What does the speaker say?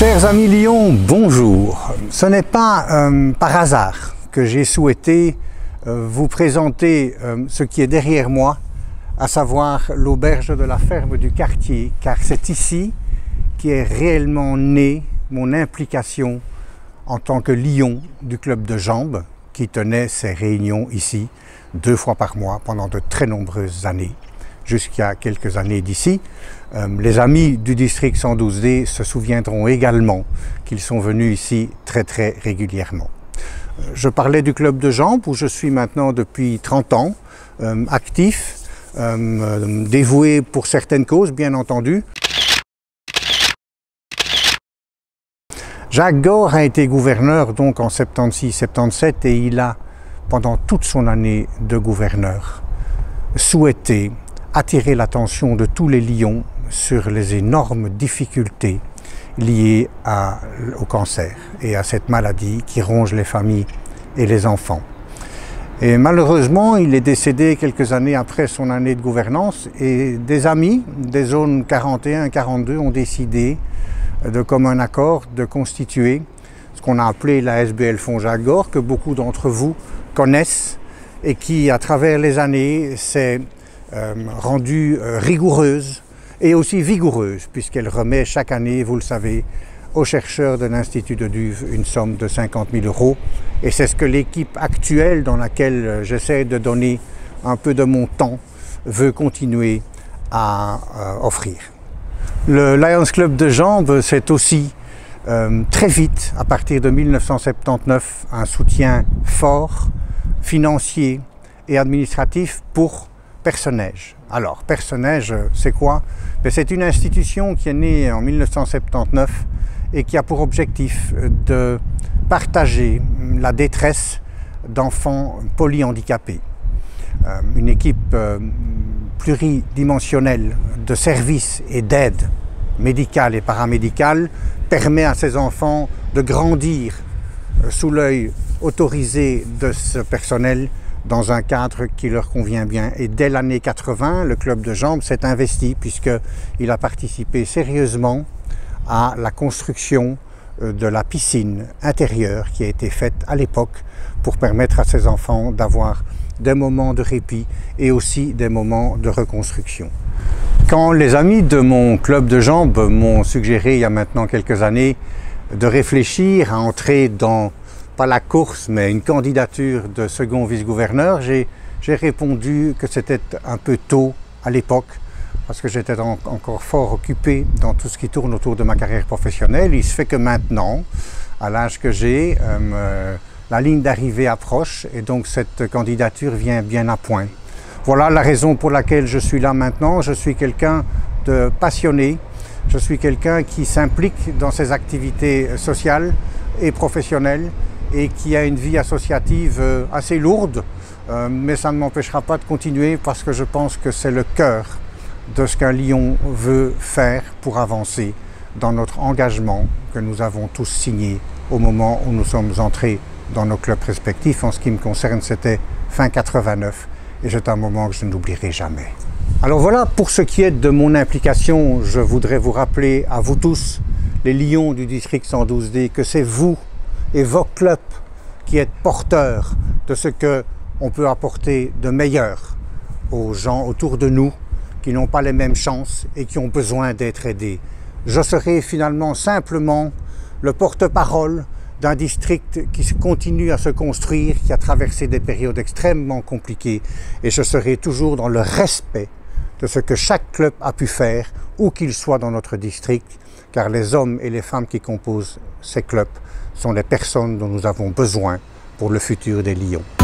Chers amis Lions, bonjour. Ce n'est pas par hasard que j'ai souhaité vous présenter ce qui est derrière moi, à savoir l'auberge de la ferme du quartier, car c'est ici qu'est réellement née mon implication en tant que lion du club de jambes qui tenait ses réunions ici 2 fois par mois pendant de très nombreuses années, jusqu'à quelques années d'ici. Les amis du district 112D se souviendront également qu'ils sont venus ici très régulièrement. Je parlais du club de jambes où je suis maintenant depuis 30 ans, actif, dévoué pour certaines causes bien entendu. Jacques Gore a été gouverneur donc en 76-77 et il a, pendant toute son année de gouverneur, souhaité attirer l'attention de tous les Lions sur les énormes difficultés liées au cancer et à cette maladie qui ronge les familles et les enfants. Et malheureusement, il est décédé quelques années après son année de gouvernance et des amis des zones 41 et 42 ont décidé de commun accord de constituer ce qu'on a appelé la SBL Fonds Jacques Gore, que beaucoup d'entre vous connaissent et qui, à travers les années, s'est rendue rigoureuse et aussi vigoureuse, puisqu'elle remet chaque année, vous le savez, aux chercheurs de l'Institut de Duve une somme de 50 000 €. Et c'est ce que l'équipe actuelle, dans laquelle j'essaie de donner un peu de mon temps, veut continuer à offrir. Le Lions Club de jambes, c'est aussi très vite, à partir de 1979, un soutien fort, financier et administratif pour Perce-Neige. Alors, Perce-Neige, c'est quoi? C'est une institution qui est née en 1979 et qui a pour objectif de partager la détresse d'enfants polyhandicapés. Une équipe pluridimensionnelle de services et d'aide médicale et paramédicale permet à ces enfants de grandir sous l'œil autorisé de ce personnel dans un cadre qui leur convient bien. Et dès l'année 80, le club de jambes s'est investi puisqu'il a participé sérieusement à la construction de la piscine intérieure qui a été faite à l'époque pour permettre à ces enfants d'avoir des moments de répit et aussi des moments de reconstruction. Quand les amis de mon club de jambes m'ont suggéré il y a maintenant quelques années de réfléchir à entrer dans, pas la course, mais une candidature de second vice-gouverneur, j'ai répondu que c'était un peu tôt à l'époque parce que j'étais encore fort occupé dans tout ce qui tourne autour de ma carrière professionnelle. Il se fait que maintenant, à l'âge que j'ai, la ligne d'arrivée approche et donc cette candidature vient bien à point. Voilà la raison pour laquelle je suis là maintenant. Je suis quelqu'un de passionné, je suis quelqu'un qui s'implique dans ses activités sociales et professionnelles et qui a une vie associative assez lourde, mais ça ne m'empêchera pas de continuer parce que je pense que c'est le cœur de ce qu'un lion veut faire pour avancer dans notre engagement que nous avons tous signé au moment où nous sommes entrés dans nos clubs respectifs. En ce qui me concerne, c'était fin 89 et c'est un moment que je n'oublierai jamais. Alors voilà, pour ce qui est de mon implication, je voudrais vous rappeler à vous tous, les Lions du district 112D, que c'est vous et vos clubs qui êtes porteurs de ce qu'on peut apporter de meilleur aux gens autour de nous qui n'ont pas les mêmes chances et qui ont besoin d'être aidés. Je serai finalement simplement le porte-parole d'un district qui continue à se construire, qui a traversé des périodes extrêmement compliquées, et je serai toujours dans le respect de ce que chaque club a pu faire, où qu'il soit dans notre district, car les hommes et les femmes qui composent ces clubs sont les personnes dont nous avons besoin pour le futur des Lions.